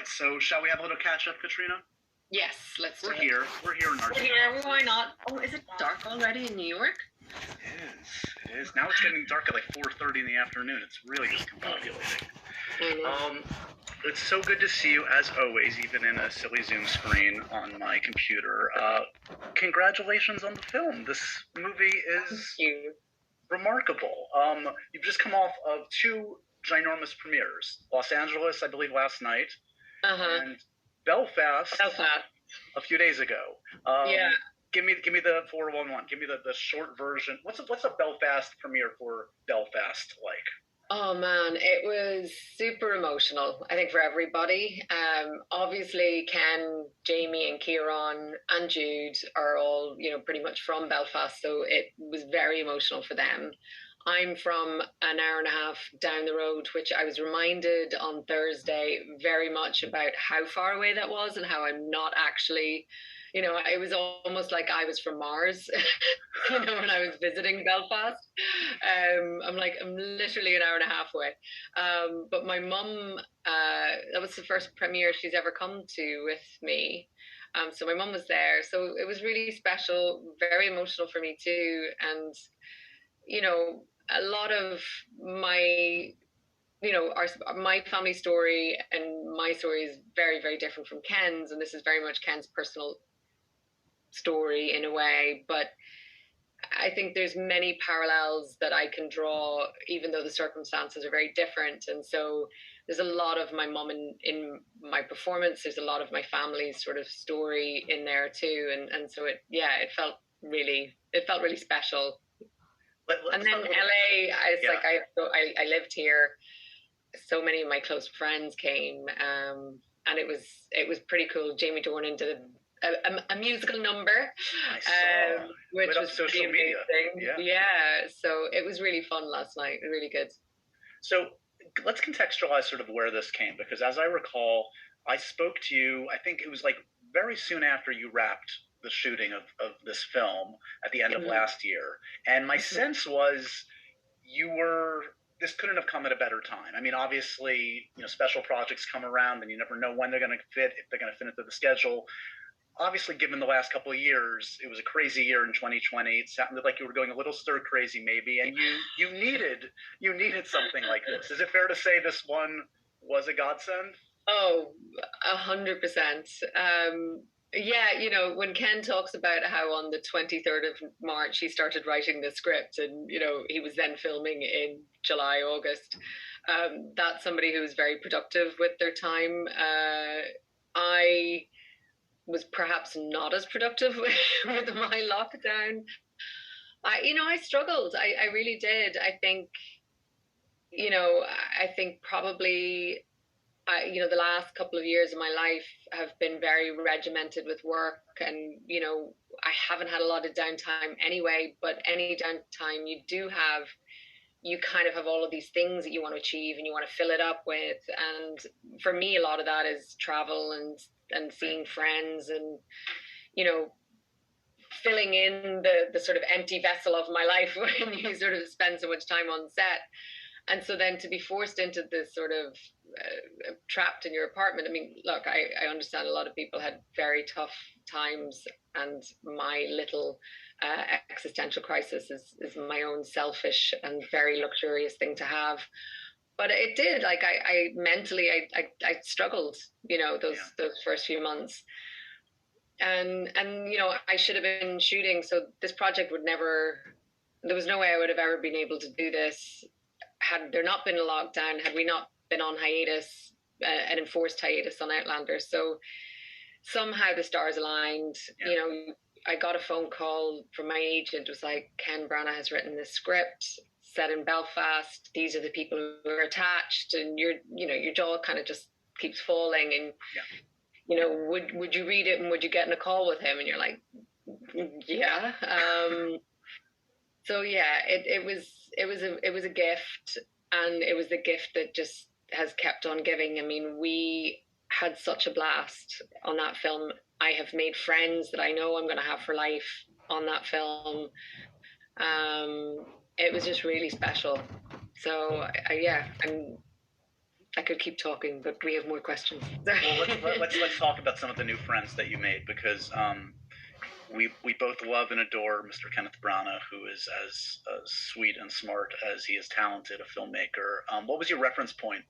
right, so shall we have a little catch up, Caitriona? Yes, let's do We're it. here. We're here in our. We're here. Why not? Oh, is it dark already in New York? It is. It is. Now it's getting dark at like 4:30 in the afternoon. It's really discombobulating. It's so good to see you as always, even in a silly Zoom screen on my computer. Congratulations on the film. This movie is remarkable. You've just come off of two ginormous premieres: Los Angeles, I believe, last night, and Belfast a few days ago. Yeah. Give me the 411. Give me the short version. What's a Belfast premiere for Belfast like? Oh man, it was super emotional, I think, for everybody. Obviously Ken, Jamie and Kieran and Jude are all, pretty much from Belfast, so it was very emotional for them. I'm from an hour and a half down the road, which I was reminded on Thursday very much about how far away that was and how I'm not actually, it was almost like I was from Mars, when I was visiting Belfast. I'm literally an hour and a half away. But my mum, that was the first premiere she's ever come to with me. So my mum was there. So it was really special, very emotional for me too. And, a lot of my my family story and my story is very, very different from Ken's, and this is very much Ken's personal story in a way, but I think there's many parallels that I can draw, even though the circumstances are very different. And so there's a lot of my mom in my performance. There's a lot of my family's sort of story in there too, and so it felt really special. And then LA, I lived here. So many of my close friends came, and it was pretty cool. Jamie Dornan did a musical number, which was social media. Yeah, so it was really fun last night. Really good. So let's contextualize sort of where this came, because as I recall, I spoke to you. I think it was like very soon after you wrapped the shooting of this film at the end of last year, and my sense was this couldn't have come at a better time. I mean, obviously, special projects come around and you never know when they're going to fit, if they're going to fit into the schedule. Obviously, given the last couple of years, it was a crazy year in 2020. It sounded like you were going a little stir crazy maybe, and you needed something like this. Is it fair to say this one was a godsend? Oh, 100%. Yeah, when Ken talks about how on the 23rd of March he started writing the script and, he was then filming in July, August, that's somebody who was very productive with their time. I was perhaps not as productive with my lockdown. I struggled. I really did. I think, probably the last couple of years of my life have been very regimented with work, and I haven't had a lot of downtime anyway, but any downtime you do have, you kind of have all of these things that you want to achieve and you want to fill it up with. And for me, a lot of that is travel and seeing friends and filling in the sort of empty vessel of my life when you sort of spend so much time on set. And so then to be forced into this sort of trapped in your apartment. I mean, look, I understand a lot of people had very tough times, and my little existential crisis is my own selfish and very luxurious thing to have. But it did, like, I mentally, I struggled, those first few months. And I should have been shooting. So this project there was no way I would have ever been able to do this had there not been a lockdown, had we not been on hiatus, an enforced hiatus on Outlander. So somehow the stars aligned. I got a phone call from my agent. It was like, Ken Branagh has written this script set in Belfast. These are the people who are attached, and your jaw kind of just keeps falling. And would you read it, and would you get in a call with him? And you're like, yeah. So yeah, it was a gift, and it was the gift that just has kept on giving. I mean, we had such a blast on that film. I have made friends that I know I'm going to have for life on that film. It was just really special. So I'm I could keep talking, but we have more questions. Well, let's talk about some of the new friends that you made, because we both love and adore Mr. Kenneth Branagh, who is as sweet and smart as he is talented a filmmaker. What was your reference point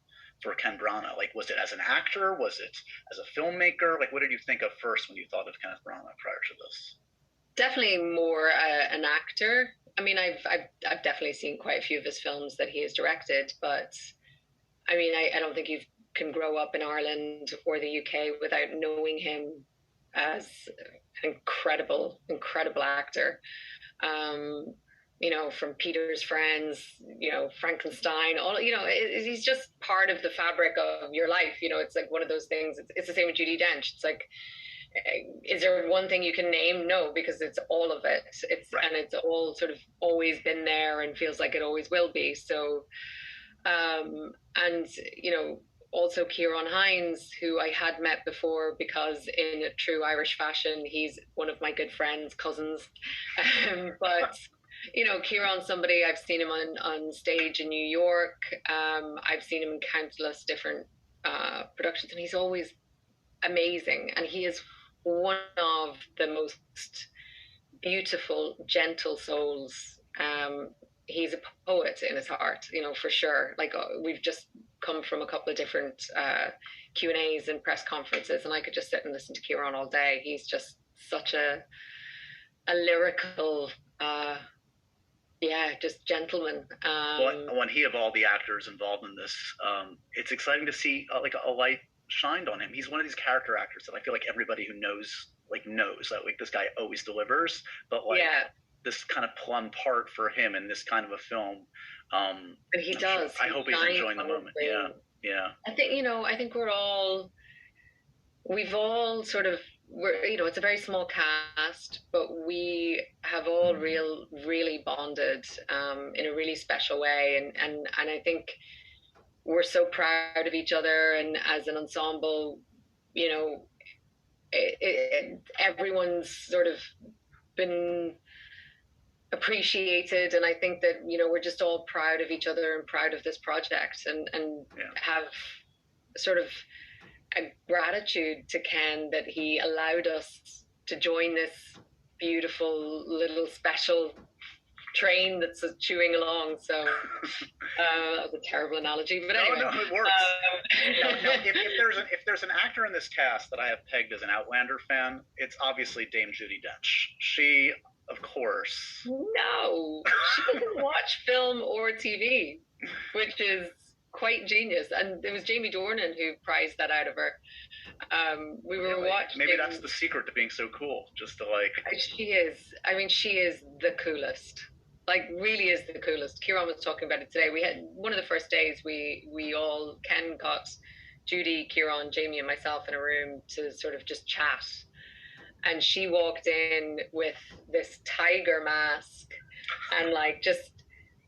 for Ken Branagh? Like, was it as an actor? Was it as a filmmaker? Like, what did you think of first when you thought of Kenneth Branagh prior to this? Definitely more an actor. I mean, I've definitely seen quite a few of his films that he has directed, but I mean, I don't think you can grow up in Ireland or the UK without knowing him as an incredible, incredible actor. Um, from Peter's Friends, Frankenstein, all, he's just part of the fabric of your life. It's like one of those things. It's the same with Judi Dench. It's like, is there one thing you can name? No, because it's all of it. Right. And it's all sort of always been there and feels like it always will be. So, and also Kieran Hines, who I had met before because in true Irish fashion, he's one of my good friends, cousins. But Kieran's somebody I've seen him on stage in New York. I've seen him in countless different productions, and he's always amazing. And he is one of the most beautiful, gentle souls. He's a poet in his heart, for sure. Like we've just come from a couple of different Q&As and press conferences, and I could just sit and listen to Kieran all day. He's just such a lyrical, just gentleman. When he, of all the actors involved in this, it's exciting to see like a light shined on him. He's one of these character actors that I feel like everybody who knows that like this guy always delivers, but like this kind of plum part for him in this kind of a film. He does. Sure, I hope he's enjoying the moment. Yeah. I think we've all sort of, it's a very small cast, but we have all really bonded in a really special way, and I think we're so proud of each other, and as an ensemble, everyone's sort of been appreciated, and I think that we're just all proud of each other and proud of this project, and have sort of a gratitude to Ken that he allowed us to join this beautiful little special train that's chewing along. So that was a terrible analogy, but anyway. No, it works. If there's an actor in this cast that I have pegged as an Outlander fan, it's obviously Dame Judi Dench. She, of course. No, she doesn't watch film or TV, which is quite genius. And it was Jamie Dornan who prized that out of her. We were watching. Maybe that's the secret to being so cool, just to like. She is. I mean, she is the coolest. Like, really is the coolest. Kieran was talking about it today. We had one of the first days. Ken got Judy, Kieran, Jamie, and myself in a room to sort of just chat. And she walked in with this tiger mask and like just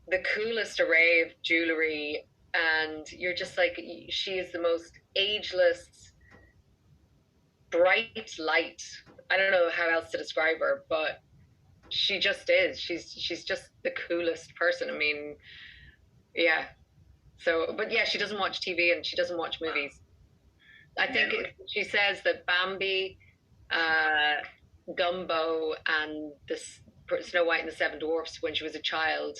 the coolest array of jewelry. And you're just like, she is the most ageless, bright light. I don't know how else to describe her, but she just is. She's just the coolest person. I mean, yeah. So, but yeah, she doesn't watch TV and she doesn't watch movies. I think she says that Bambi, Dumbo, and the Snow White and the Seven Dwarfs, when she was a child,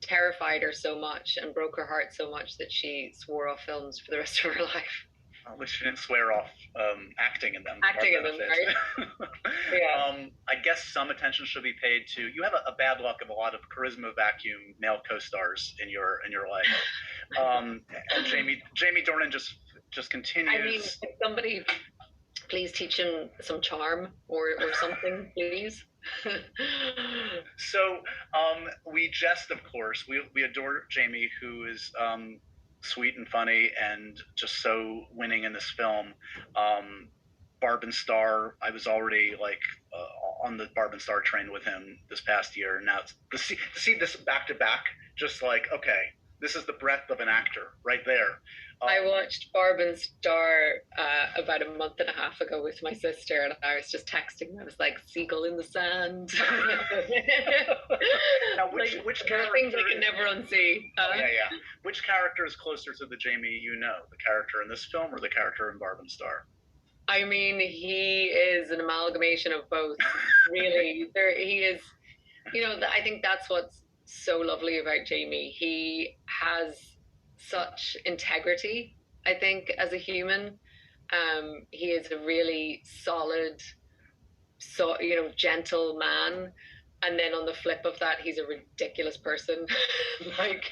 terrified her so much and broke her heart so much that she swore off films for the rest of her life. At least she didn't swear off acting in them. Acting in them, right? Yeah. I guess some attention should be paid to. You have a bad luck of a lot of charisma vacuum male co-stars in your life. And Jamie Dornan just continues. I mean, if somebody please teach him some charm or something, please. So we jest, of course. We adore Jamie, who is sweet and funny and just so winning in this film. Barb and Star, I was already like on the Barb and Star train with him this past year. And now to see this back to back, just like, okay, this is the breadth of an actor right there. I watched Barb and Star about a month and a half ago with my sister, and I was just texting. I was like, "Seagull in the sand." Now, like which there are character? things I can never unsee. Oh yeah, yeah. Which character is closer to the Jamie you know? The character in this film or the character in Barb and Star? I mean, he is an amalgamation of both. Really, he is. I think that's what's so lovely about Jamie. He has such integrity, I think, as a human. He is a really solid, gentle man. And then on the flip of that, he's a ridiculous person, like,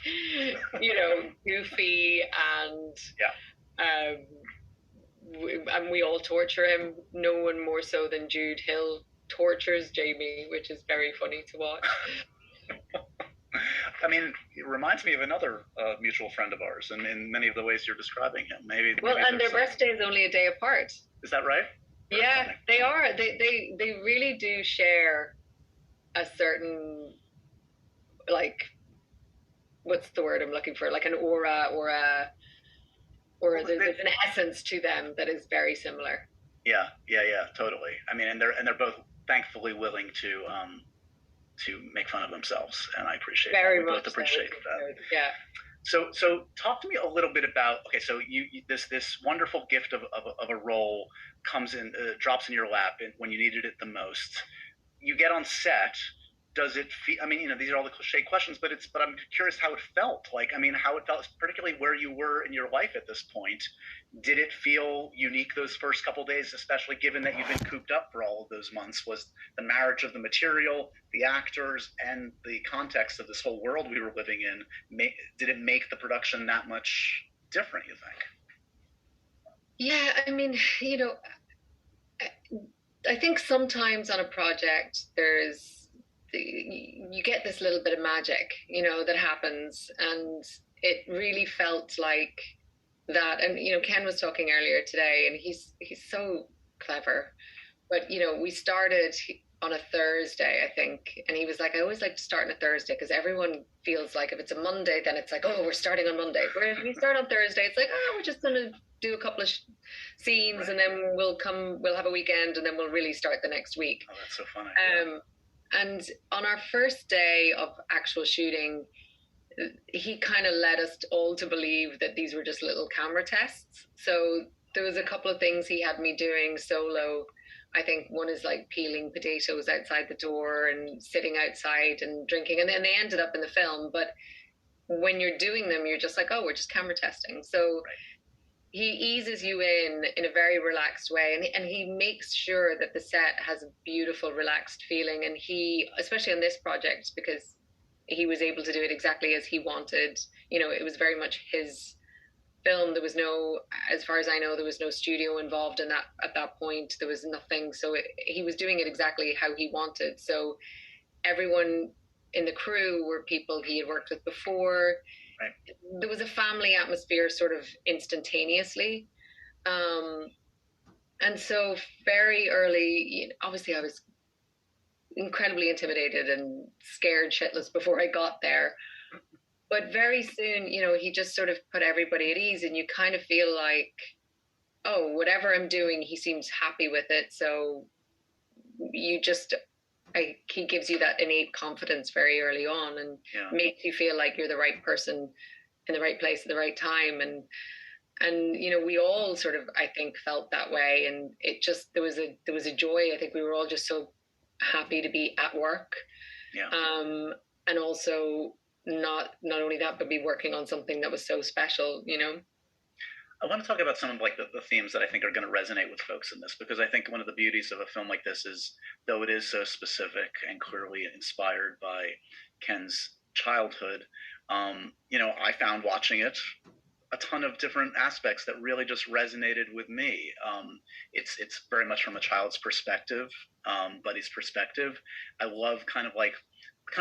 goofy and Yeah. and we all torture him. No one more so than Jude Hill tortures Jamie, which is very funny to watch. I mean, it reminds me of another mutual friend of ours, and in many of the ways you're describing him. Well, maybe and their birthday is only a day apart. Is that right? Yeah, funny. They are. They really do share a certain, like, what's the word I'm looking for? Like an aura there's an essence to them that is very similar. Yeah, totally. I mean, and they're both thankfully willing to make fun of themselves, and I appreciate very that. We much both appreciate that. Yeah. So talk to me a little bit about, okay, so you this wonderful gift of a role comes in, drops in your lap when you needed it the most. You get on set. Does it feel? I mean, these are all the cliche questions, but I'm curious how it felt. Like, I mean, how it felt, particularly where you were in your life at this point. Did it feel unique those first couple days, especially given that you've been cooped up for all of those months? Was the marriage of the material, the actors, and the context of this whole world we were living in, did it make the production that much different, you think? Yeah, I mean, I think sometimes on a project you get this little bit of magic, that happens, and it really felt like that. And Ken was talking earlier today, and he's so clever. But we started on a Thursday, I think, and he was like, I always like to start on a Thursday because everyone feels like if it's a Monday, then it's like, oh, we're starting on Monday. Whereas if we start on Thursday, it's like, oh, we're just gonna do a couple of scenes, right, and then we'll have a weekend, and then we'll really start the next week. Oh, that's so funny. And on our first day of actual shooting, he kind of led us all to believe that these were just little camera tests. So there was a couple of things he had me doing solo. I think one is like peeling potatoes outside the door and sitting outside and drinking. And then they ended up in the film. But when you're doing them, you're just like, oh, we're just camera testing. So right, he eases you in a very relaxed way, and he makes sure that the set has a beautiful, relaxed feeling. And he, especially on this project, because he was able to do it exactly as he wanted. It was very much his film. There was no, as far as I know, there was no studio involved in that at that point. There was nothing. So he was doing it exactly how he wanted. So everyone in the crew were people he had worked with before. Right. There was a family atmosphere sort of instantaneously. And so very early, obviously I was incredibly intimidated and scared shitless before I got there. But very soon, he just sort of put everybody at ease, and you kind of feel like, oh, whatever I'm doing, he seems happy with it. So he gives you that innate confidence very early on, and makes you feel like you're the right person in the right place at the right time. And we all sort of, I think, felt that way. And it just, there was a joy. I think we were all just so happy to be at work. Yeah. And also not only that, but be working on something that was so special, I want to talk about some of like the themes that I think are going to resonate with folks in this, because I think one of the beauties of a film like this is, though it is so specific and clearly inspired by Ken's childhood, I found watching it a ton of different aspects that really just resonated with me. It's very much from a child's perspective, Buddy's perspective. I love kind of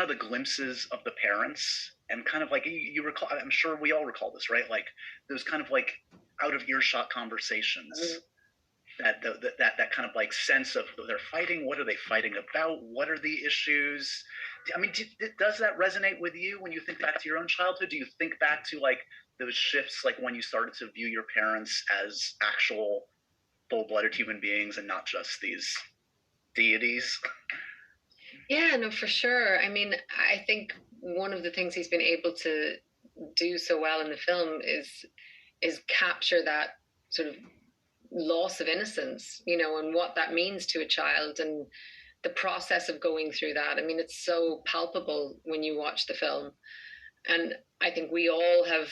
the glimpses of the parents, and kind of like you recall, I'm sure we all recall this, right? Like those kind of like out of earshot conversations, that kind of like sense of they're fighting. What are they fighting about? What are the issues? I mean, does that resonate with you when you think back to your own childhood? Do you think back to like those shifts, like when you started to view your parents as actual full-blooded human beings and not just these deities? Yeah, no, for sure. I mean, I think one of the things he's been able to do so well in the film is capture that sort of loss of innocence, and what that means to a child and the process of going through that. I mean, it's so palpable when you watch the film. And I think we all have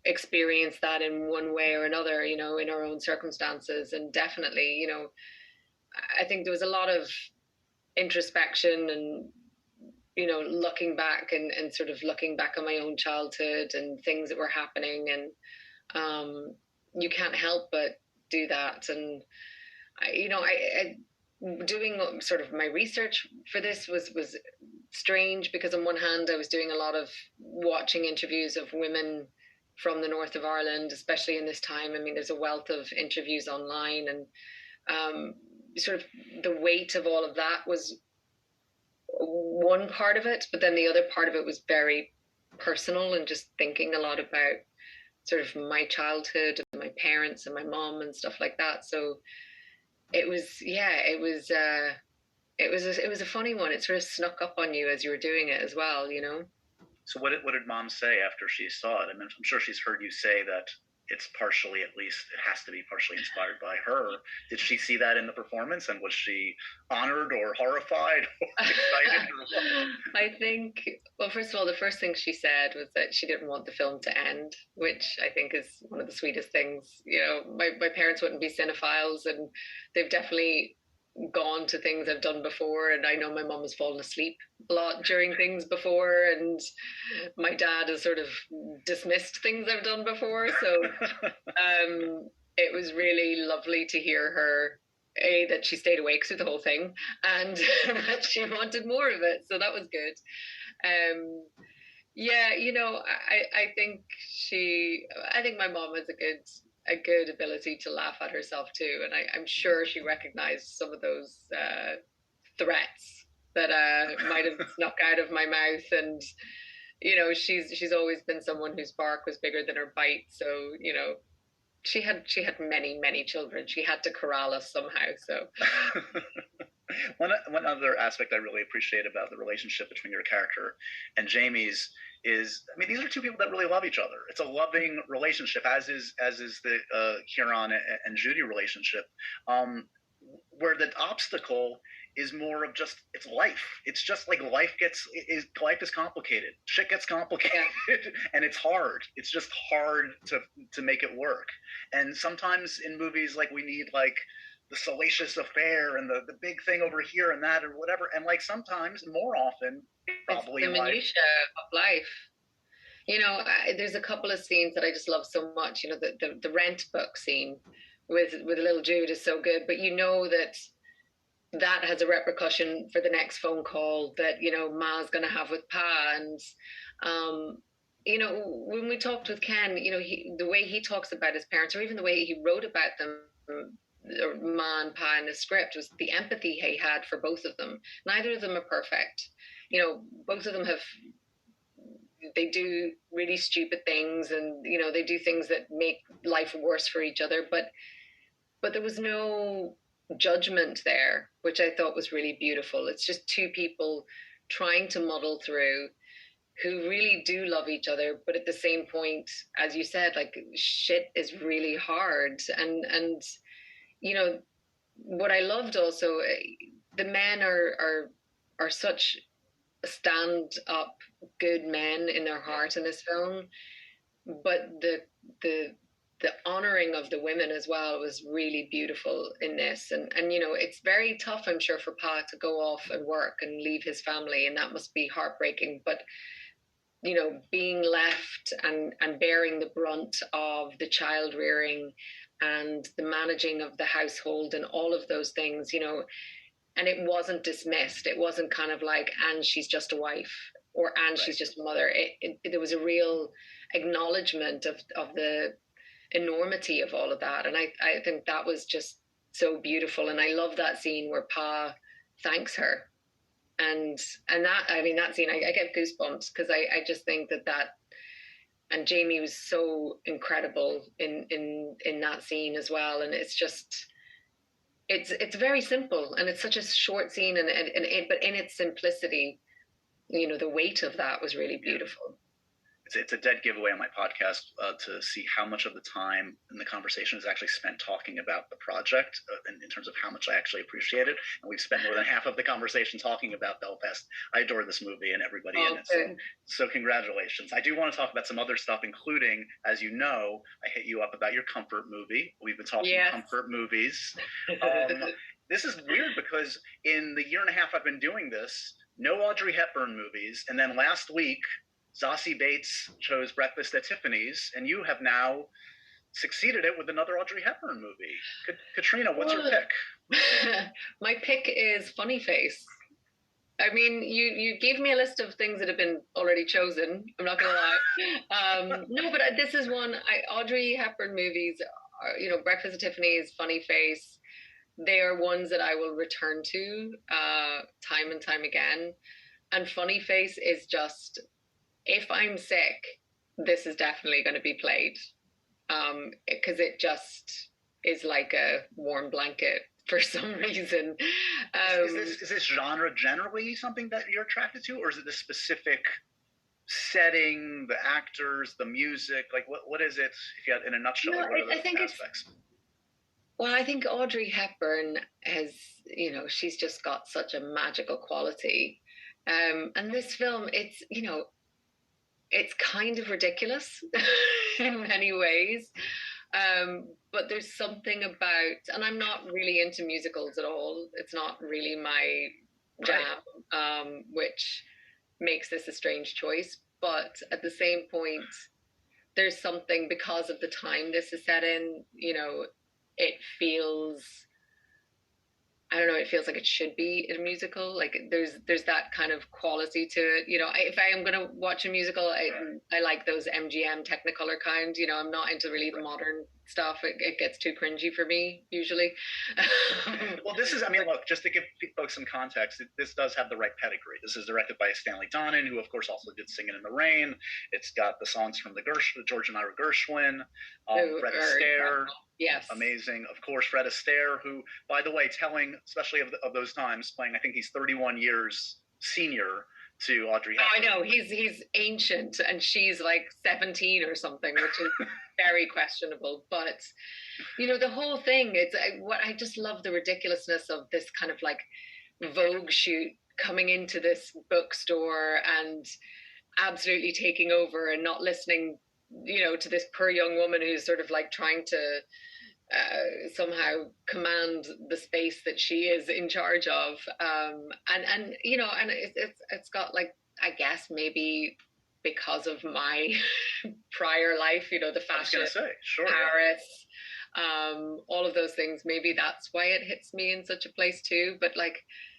experienced that in one way or another, in our own circumstances. And definitely, I think there was a lot of introspection and looking back and sort of looking back on my own childhood and things that were happening, and you can't help but do that. And I doing sort of my research for this was strange, because on one hand I was doing a lot of watching interviews of women from the north of Ireland, especially in this time. I mean, there's a wealth of interviews online, and sort of the weight of all of that was one part of it, but then the other part of it was very personal and just thinking a lot about sort of my childhood and my parents and my mom and stuff like that. So it was, yeah, it was a funny one. It sort of snuck up on you as you were doing it as well. So what did mom say after she saw it? I mean, I'm sure she's heard you say that it's partially, at least it has to be partially inspired by her. Did she see that in the performance, and was she honored or horrified or excited or what? I think, well, first of all, the first thing she said was that she didn't want the film to end, which I think is one of the sweetest things. My parents wouldn't be cinephiles, and they've definitely gone to things I've done before. And I know my mum has fallen asleep a lot during things before, and my dad has sort of dismissed things I've done before. So it was really lovely to hear her, that she stayed awake through the whole thing, and that she wanted more of it. So that was good. Um, yeah, I think my mom has a good ability to laugh at herself too, and I'm sure she recognized some of those threats that might have snuck out of my mouth. And she's always been someone whose bark was bigger than her bite. So she had many children. She had to corral us somehow. So One other aspect I really appreciate about the relationship between your character and Jamie's is, I mean, these are two people that really love each other. It's a loving relationship, as is the Kieran and Judy relationship, where the obstacle is more of just, it's life. It's just like life is complicated. Shit gets complicated, and it's hard. It's just hard to make it work. And sometimes in movies, like, we need like the salacious affair and the big thing over here and that or whatever. And like sometimes, more often, probably it's the in life. minutia of life. There's a couple of scenes that I just love so much. The rent book scene with little Jude is so good, but that has a repercussion for the next phone call that Ma's going to have with Pa. And when we talked with Ken, the way he talks about his parents, or even the way he wrote about them, or Ma and Pa, in the script, was the empathy he had for both of them. Neither of them are perfect. Both of them they do really stupid things, and they do things that make life worse for each other, but there was no judgment there, which I thought was really beautiful. It's just two people trying to muddle through, who really do love each other, but at the same point, as you said, like, shit is really hard. And what I loved also, the men are such stand up good men in their heart in this film, but the honoring of the women as well was really beautiful in this. And it's very tough, I'm sure, for Pa to go off and work and leave his family, and that must be heartbreaking. But being left and bearing the brunt of the child rearing and the managing of the household and all of those things, and it wasn't dismissed. It wasn't kind of like, and she's just a wife, or and right, she's just a mother. There was a real acknowledgement of the enormity of all of that. And I think that was just so beautiful. And I love that scene where Pa thanks her. And that, I mean, that scene, I get goosebumps, because I just think that and Jamie was so incredible in that scene as well. And it's just it's very simple, and it's such a short scene, and but in its simplicity, the weight of that was really beautiful. It's a dead giveaway on my podcast to see how much of the time in the conversation is actually spent talking about the project in terms of how much I actually appreciate it. And we've spent more than half of the conversation talking about Belfast. I adore this movie and everybody in it. So congratulations. I do want to talk about some other stuff, including, as you know, I hit you up about your comfort movie. We've been talking comfort movies. This is weird because in the year and a half I've been doing this, no Audrey Hepburn movies. And then last week, Zazie Bates chose Breakfast at Tiffany's, and you have now succeeded it with another Audrey Hepburn movie. Caitriona, what's your pick? My pick is Funny Face. I mean, you gave me a list of things that have been already chosen. I'm not going to lie. No, but this is one. Audrey Hepburn movies, Breakfast at Tiffany's, Funny Face, they are ones that I will return to time and time again. And Funny Face is just, if I'm sick, this is definitely going to be played, because it just is like a warm blanket for some reason. Is this genre generally something that you're attracted to, or is it the specific setting, the actors, the music? Like, what is it? If you had in a nutshell, what are those aspects? Well, I think Audrey Hepburn has, she's just got such a magical quality. And this film, it's kind of ridiculous in many ways. But there's something about, and I'm not really into musicals at all. It's not really my jam, which makes this a strange choice. But at the same point, there's something, because of the time this is set in, it feels, I don't know, it feels like it should be a musical. Like there's that kind of quality to it. If I am going to watch a musical, I like those MGM Technicolor kind. I'm not into really the modern stuff. It gets too cringy for me usually. Well, look, just to give folks some context, this does have the right pedigree. This is directed by Stanley Donen, who of course also did Singin' in the Rain. It's got the songs from the George and Ira Gershwin, Fred Astaire. Yes. Amazing. Of course, Fred Astaire, who, by the way, telling, especially of those times, playing, I think he's 31 years senior to Audrey Hepburn. Oh, I know. He's ancient, and she's like 17 or something, which is very questionable. But, the whole thing, I just love the ridiculousness of this kind of like Vogue shoot coming into this bookstore and absolutely taking over and not listening, to this poor young woman who's sort of like trying to somehow command the space that she is in charge of, and it's got, like, I guess maybe because of my prior life, the fashion, Paris, all of those things, maybe that's why it hits me in such a place too. But like,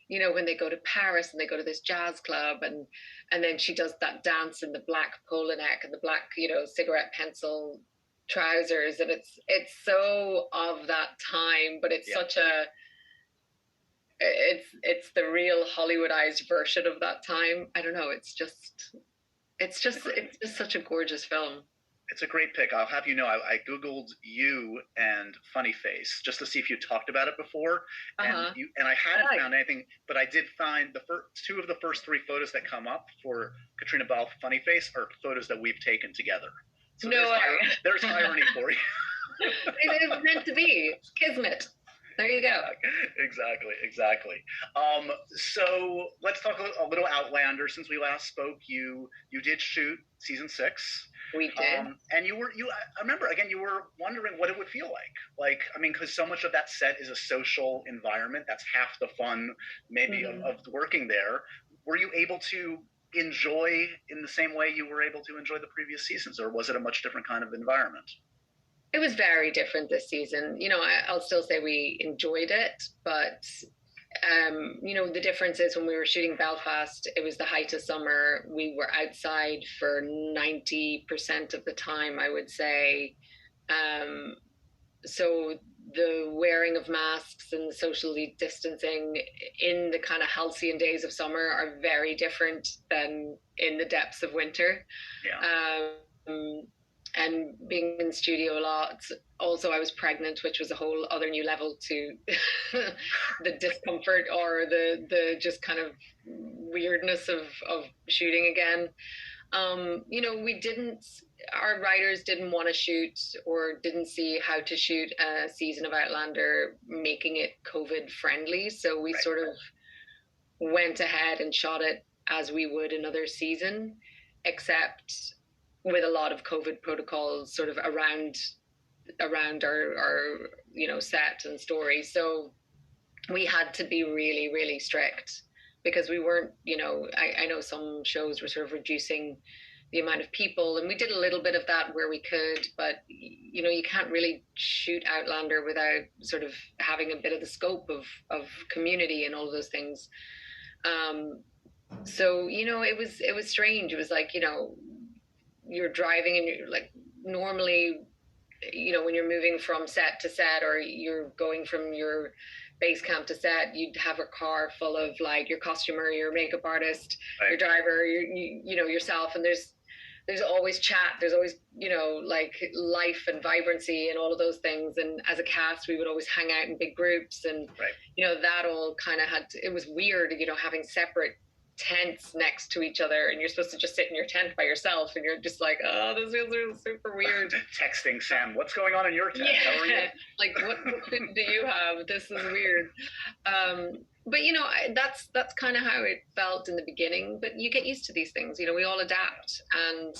when they go to Paris and they go to this jazz club, and then she does that dance in the black polo neck and the black, cigarette pencil trousers, and it's so of that time, but it's such a, it's the real Hollywoodized version of that time. I don't know. It's just such a gorgeous film. It's a great pick. I'll have you know, I Googled you and Funny Face just to see if you talked about it before. And I hadn't found anything, but I did find the two of the first three photos that come up for Caitriona Balfe Funny Face are photos that we've taken together. So there's irony for you. It is meant to be. Kismet. There you go. Exactly. So let's talk a little Outlander. Since we last spoke, you did shoot season 6. We did. And you I remember, again, you were wondering what it would feel like. Like, I mean, because so much of that set is a social environment. That's half the fun, maybe, of working there. Were you able to enjoy in the same way you were able to enjoy the previous seasons, or was it a much different kind of environment? It was very different this season. I'll still say we enjoyed it, but the difference is when we were shooting Belfast, it was the height of summer. We were outside for 90% of the time, I would say. So the wearing of masks and the socially distancing in the kind of halcyon days of summer are very different than in the depths of winter. Yeah. um, and being in the studio a lot. Also, I was pregnant, which was a whole other new level to the discomfort or the just kind of weirdness of shooting again. We didn't, our writers didn't want to shoot or didn't see how to shoot a season of Outlander making it COVID friendly. So we Right. sort of went ahead and shot it as we would another season, except with a lot of COVID protocols sort of around our set and story. So we had to be really, really strict because we weren't, I know some shows were sort of reducing the amount of people, and we did a little bit of that where we could, but you can't really shoot Outlander without sort of having a bit of the scope of community and all of those things. So it was strange. It was like you're driving and you're like normally when you're moving from set to set or you're going from your base camp to set, you'd have a car full of like your costumer, your makeup artist, right, your driver, yourself, and there's always chat, there's always like life and vibrancy and all of those things, and as a cast we would always hang out in big groups, and right, that all kind of it was weird, having separate tents next to each other, and you're supposed to just sit in your tent by yourself, and you're just like, oh, this feels super weird. Texting Sam, what's going on in your tent? Yeah. How are you? Like, what do you have? This is weird. But that's kind of how it felt in the beginning. But you get used to these things. We all adapt, and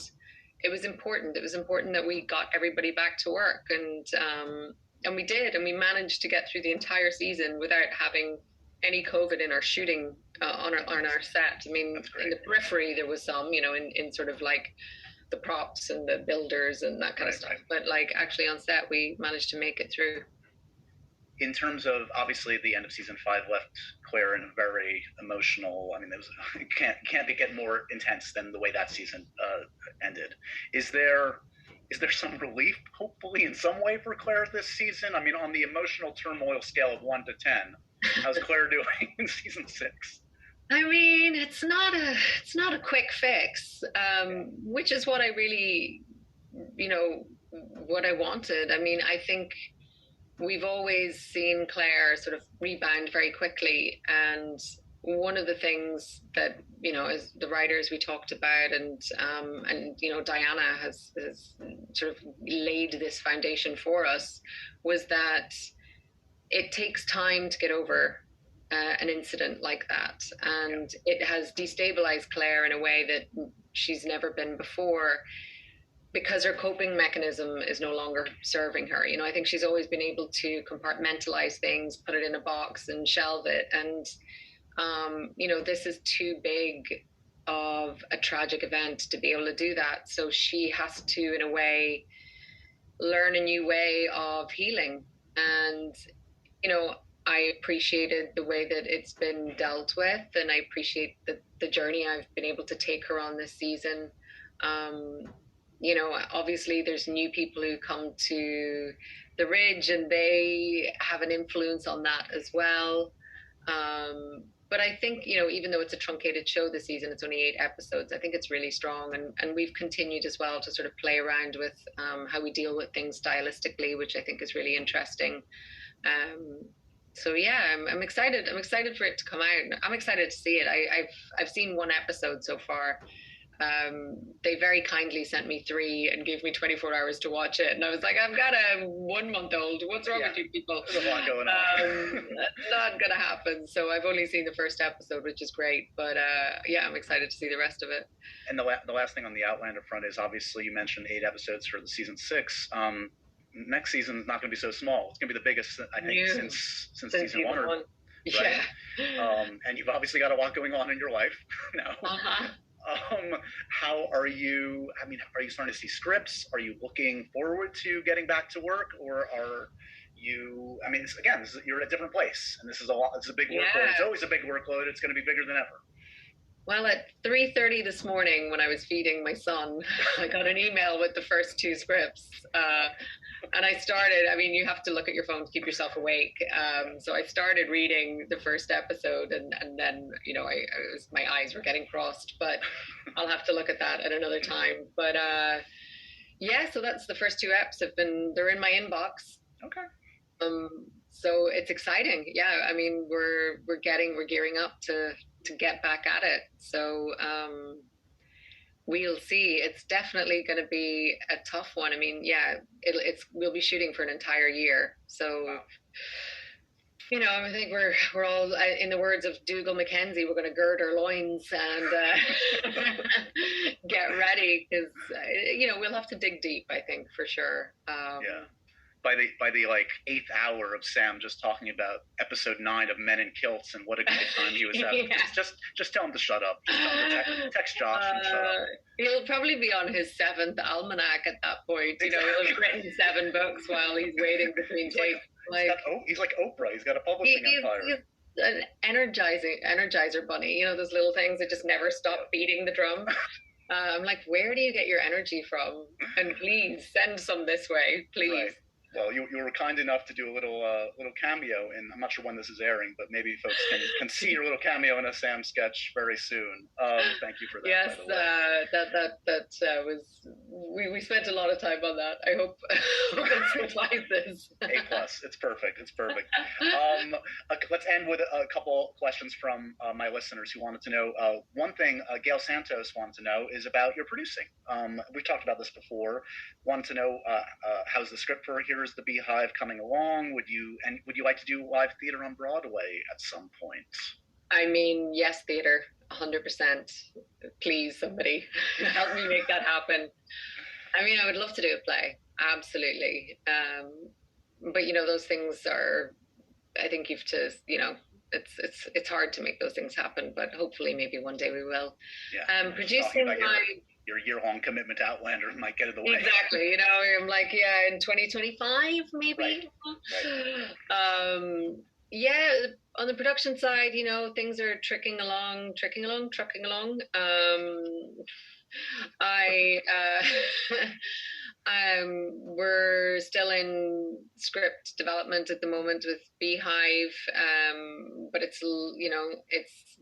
it was important. It was important that we got everybody back to work, and we did, and we managed to get through the entire season without having any COVID in our shooting on our set. I mean, in the periphery there was some, in sort of like the props and the builders and that kind of stuff. Right. But like actually on set, we managed to make it through. In terms of, obviously, the end of season 5 left Claire in a very emotional. I mean, it can't get more intense than the way that season ended. Is there some relief, hopefully, in some way for Claire this season? I mean, on the emotional turmoil scale of 1 to 10, how's Claire doing in season 6? I mean, it's not a quick fix, which is what I really, what I wanted. I mean, I think we've always seen Claire sort of rebound very quickly, and one of the things that as the writers we talked about, and Diana has sort of laid this foundation for us, was that it takes time to get over an incident like that, and it has destabilized Claire in a way that she's never been before, because her coping mechanism is no longer serving her. I think she's always been able to compartmentalize things, put it in a box and shelve it, and this is too big of a tragic event to be able to do that. So she has to, in a way, learn a new way of healing. And I appreciated the way that it's been dealt with, and I appreciate the journey I've been able to take her on this season. Obviously there's new people who come to the Ridge, and they have an influence on that as well. But I think, even though it's a truncated show this season, it's only 8 episodes, I think it's really strong. And we've continued as well to sort of play around with how we deal with things stylistically, which I think is really interesting. So yeah, I'm excited. I'm excited for it to come out. I'm excited to see it. I've seen 1 episode so far. They very kindly sent me 3 and gave me 24 hours to watch it, and I was like, I've got a 1-month-old. What's wrong with you people? There's a lot going on. Not gonna happen. So I've only seen the first episode, which is great. But I'm excited to see the rest of it. And the last thing on the Outlander front is, obviously you mentioned 8 episodes for the season 6. Next season is not going to be so small. It's going to be the biggest, I think, since season 1. Right? Yeah. And you've obviously got a lot going on in your life now. Uh-huh. How are you? I mean, are you starting to see scripts? Are you looking forward to getting back to work, or are you? I mean, you're in a different place, and this is a lot. It's a big workload. It's always a big workload. It's going to be bigger than ever. Well, at 3:30 this morning, when I was feeding my son, I got an email with the first 2 scripts. And I started, I mean, you have to look at your phone to keep yourself awake. So I started reading the first episode, and then, my eyes were getting crossed, but I'll have to look at that at another time. But Yeah, so that's the first two eps they're in my inbox. Okay. Um, so it's exciting. Yeah, I mean, we're gearing up to get back at it. So we'll see. It's definitely going to be a tough one. I mean, yeah, we'll be shooting for an entire year. So Wow. I think we're all, in the words of Dougal Mackenzie, we're going to gird our loins and get ready because we'll have to dig deep. I think for sure. Yeah. By the like 8th hour of Sam just talking about episode 9 of Men in Kilts and what a great time he was having. Yeah. Just tell him to shut up. Just tell him to text Josh and shut up. He'll probably be on his 7th almanac at that point. Exactly. He'll have written 7 books while he's waiting between takes. He's like Oprah. He's got a publishing empire. He's an energizer bunny. Those little things that just never stop beating the drum. I'm like, where do you get your energy from? And please send some this way, please. Right. Well, you were kind enough to do a little cameo, and I'm not sure when this is airing, but maybe folks can see your little cameo in a Sam sketch very soon. Thank you for that. Yes, that was we spent a lot of time on that. I hope it survives. A+, it's perfect. It's perfect. Let's end with a couple questions from my listeners who wanted to know. One thing Gail Santos wanted to know is about your producing. We've talked about this before. Wanted to know how's the script for Here's the Beehive coming along? Would you like to do live theater on Broadway at some point? I mean, yes, theater, 100%. Please, somebody help me make that happen. I mean, I would love to do a play, absolutely. But those things are, I think you've to, it's hard to make those things happen. But hopefully, maybe one day we will. Yeah. Producing your year-long commitment to Outlander might get in the way. Exactly. I'm like, yeah, in 2025, maybe. Right. Yeah, on the production side, things are trucking along. We're still in script development at the moment with Beehive, but it's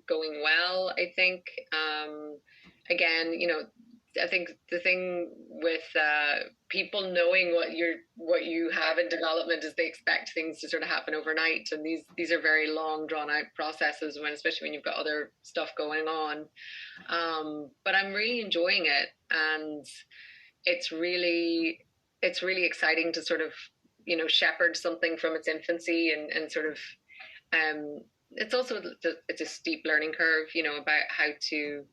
going well, I think. Again, I think the thing with people knowing what you have in development is they expect things to sort of happen overnight, and these are very long, drawn out processes, especially when you've got other stuff going on. But I'm really enjoying it, and it's really exciting to sort of shepherd something from its infancy and sort of it's also it's a steep learning curve, about how to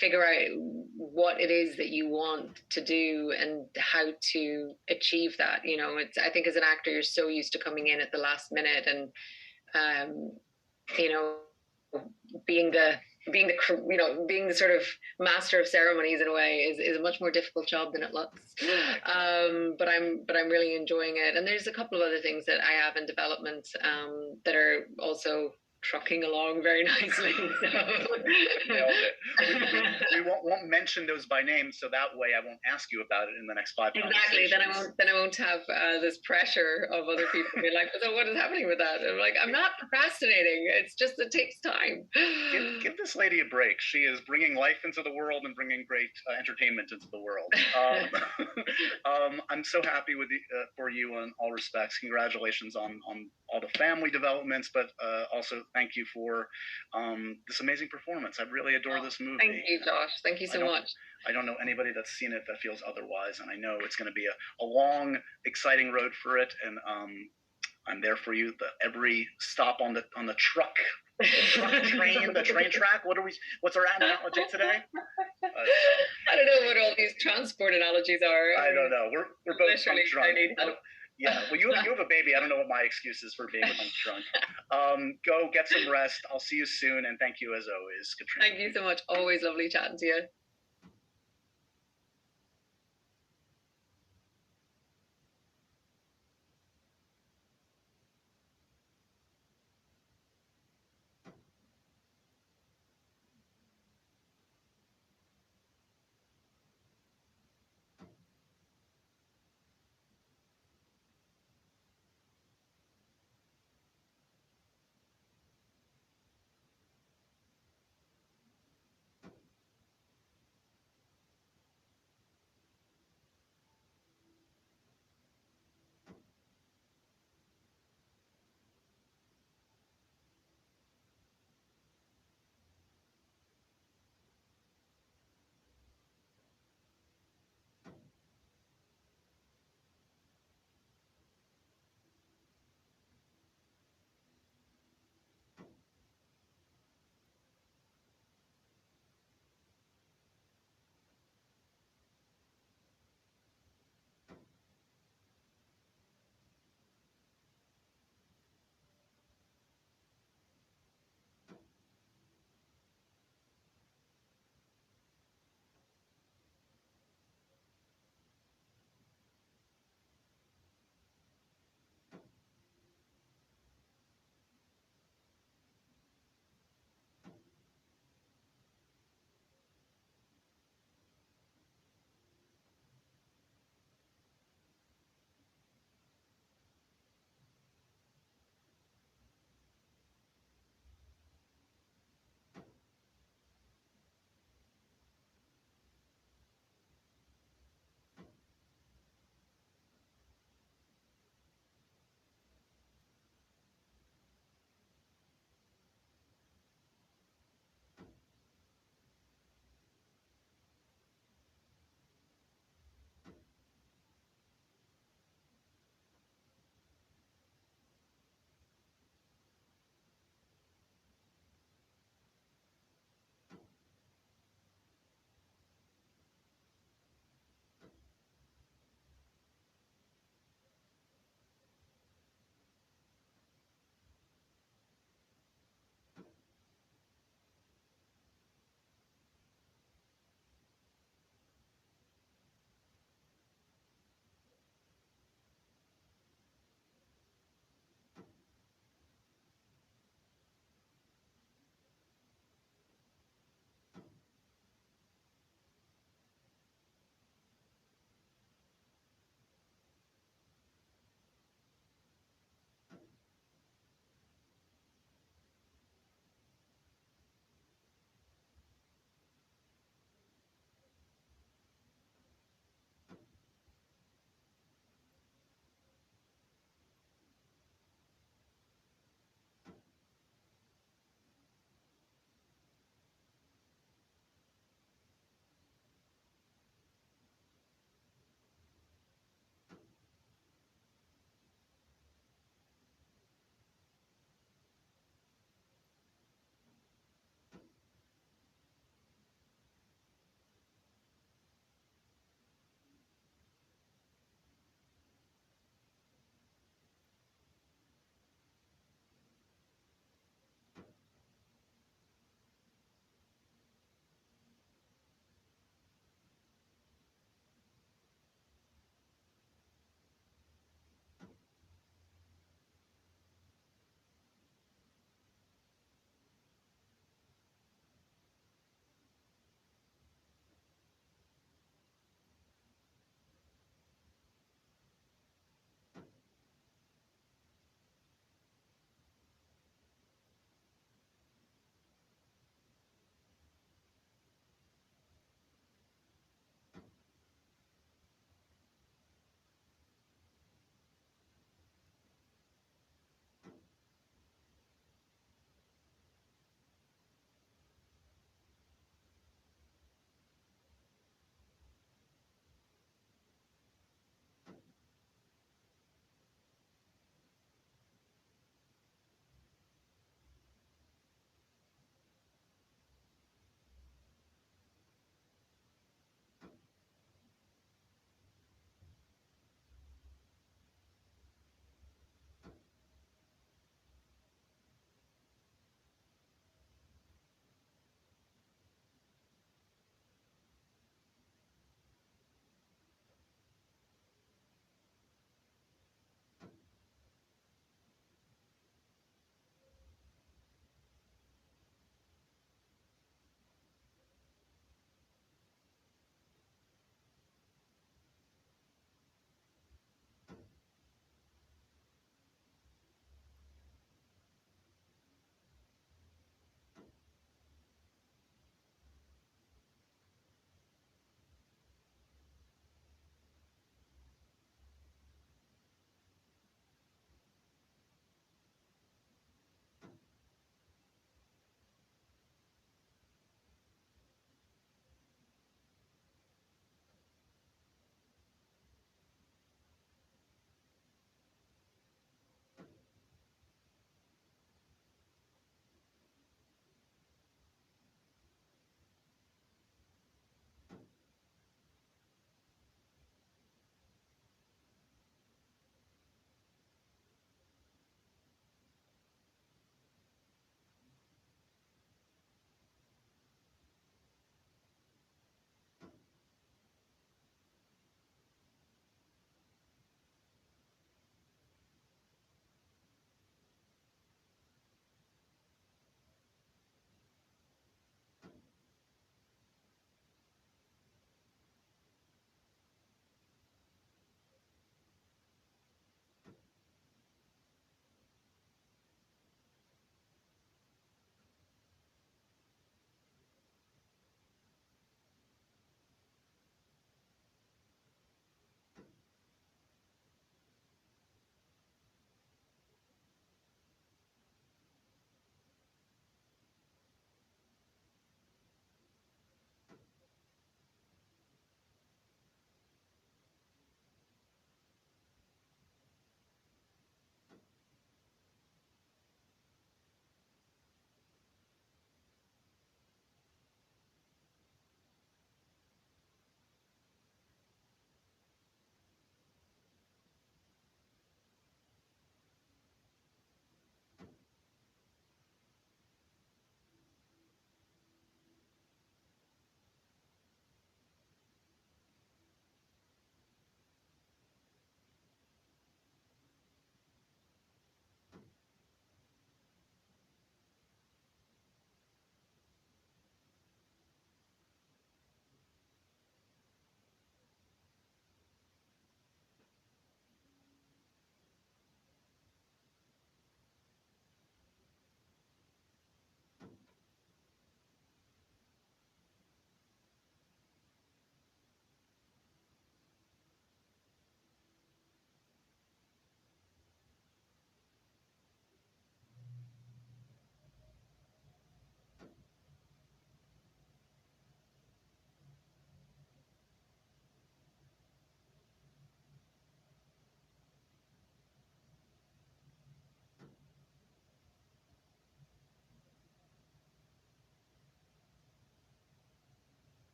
figure out what it is that you want to do and how to achieve that. I think as an actor, you're so used to coming in at the last minute and, being the sort of master of ceremonies in a way is a much more difficult job than it looks. But I'm really enjoying it. And there's a couple of other things that I have in development that are also trucking along very nicely. So. Nailed it. We won't mention those by name, so that way I won't ask you about it in the next 5 Exactly. Then I won't have this pressure of other people being like, "So what is happening with that?" And I'm like, "I'm not procrastinating. It's just it takes time." Give this lady a break. She is bringing life into the world and bringing great entertainment into the world. I'm so happy for you in all respects. Congratulations on all the family developments, but also thank you for this amazing performance. I really adore this movie. Thank you, Josh. Thank you so much. I don't know anybody that's seen it that feels otherwise, and I know it's going to be a long, exciting road for it, and I'm there for you. Every stop on the truck, the train track. What's our analogy today? I don't know what all these transport analogies are. I don't know. We're both drunk. Yeah, well, you have a baby. I don't know what my excuse is for being drunk. Go get some rest. I'll see you soon, and thank you as always, Caitriona. Thank you so much. Always lovely chatting to you.